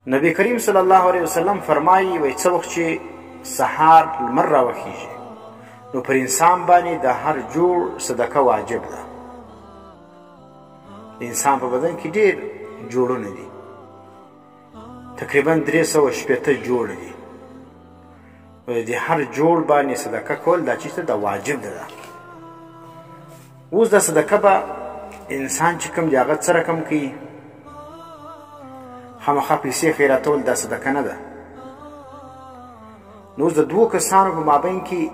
نبی کریم صلی الله علیه وسلم فرمایي وای څه وخت چې سهار لمر راوخیږي نو پر انسان باندې د هر جوړ صدقه واجب ده. د انسان په بدن کې ډېر جوړونه دي، تقریبا 360 جوړ دي. د هر جوړ باندې صدقه کول دا چیز ته واجب ده. اوس د صدقه به انسان چې کوم دی هغه څه رقم کوي، خامخا پیسې خیراتول دا صدقه نه ده. نو اوس د دوو کسانو په مابین کې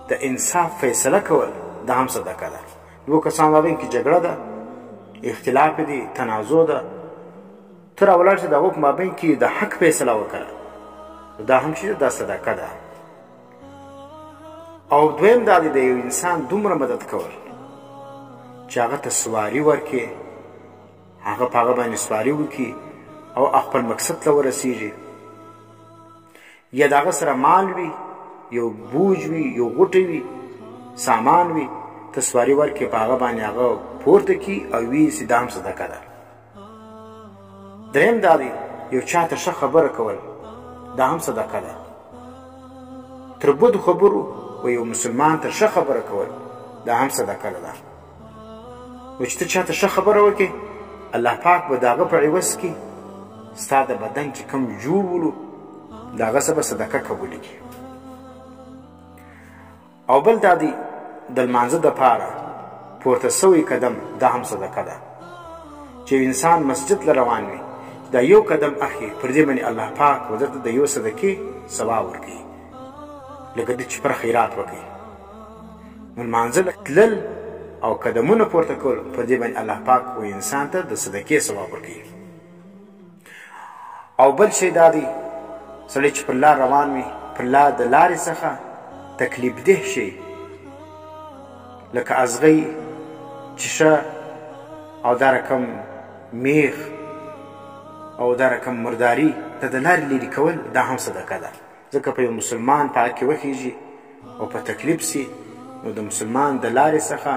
د انصاف فیصله کول دا هم صدقه ده. دوو کسانو مابین کې جګړه ده، اختلاف دی، تنازع ده، ته راولاړ چې د هغو په مابین کې د حق فیصله وکړه، دا هم چې دا صدقه ده. او دویم دا دی د یو انسان دومره مدد کول چې هغه ته سواري ورکړي، هغه په هغه باندې سواري وکړي او خپل مقصد ته ورسیږي. یا د هغه سره مال وي، یو بوج وي، یو غوټی وي، سامان وي، ته سواري ورکړي، په هغه باندې هغه پورته کړي او ویسي، دا هم صدقه ده. دریم دا دی یو چا ته ښه خبره کول، دا هم صدقه ده. تر بدو خبرو و یو مسلمان ته ښه خبره کول دا هم صدقه ده. و چې ته چا ته ښه خبره وکړې، الله پاک به د هغه په عوض کې ستا د بدن چې کوم جوړ ولو د هغه څه به صدقه قبوله کړي. او بل دا دی د لمانځه دپاره پورته سوی قدم دا هم صدقه ده. چې انسان مسجد له روان وي، دا یو قدم اخلي، پر دې باندې الله پاک ورته د یو صدقې ثواب ورکوي، لکه دې چې پر خیرات وکړي. نو لمانځه تلل او قدمونه پورته کول، پر دې باندې الله پاک و انسان ته د صدقې ثواب ورکوي. او بل شی دا دی سړی چې پر لار روان وي، پر لار د لارې څخه تکلیف ده شي، لکه ازغی، چیشه او دا رقم میخ او دا رقم مرداري، د لارې لرې کول دا هم صدقه ده. ځکه په یو مسلمان په حق کې وخیږي او په تکلیف سي، نو د مسلمان د لارې څخه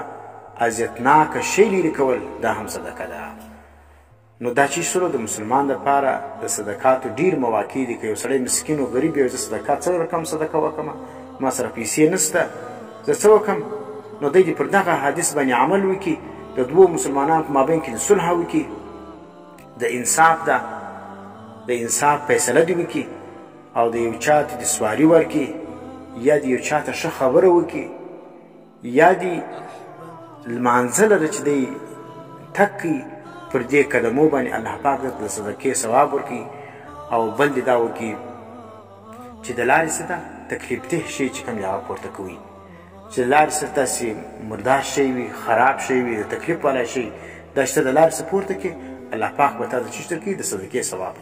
اذیتناکه شی لرې کول دا هم صدقه ده. نو دا چې سره د مسلمان لپاره د صدقاتو ډیر مواقع دي. که یو سړی مسکین او غریب وي، زه صدقه څه رقم صدقه وکړم، ما سره پیسې نشته، زه څه وکړم؟ نو دی دې پر دغه حدیث باندې عمل وکړي، د دوو مسلمانانو په مابین کې د صلح وکړي، د انصاف ده، د انصاف فیصله دې وکړي، او د یو چا ته دې سواري ورکړي، یا د یو چا ته ښه خبره وکړي، یا دې لمانځه لره چې دی تګ کوي، پر دې قدمو باندې الله پاک درته د صدقې ثواب ورکوي. او بل دې دا وکړي چې د لارې څه ده تکلیف ده شی چې کوم هغه پورته کوي، چې د لارې څه داسې مردار شی وي، خراب شی وي، د تکلیف والا شی، دا چې ته د لارې څه پورته کړې، الله پاک به تا ته څه درکوي، د صدقې ثواب.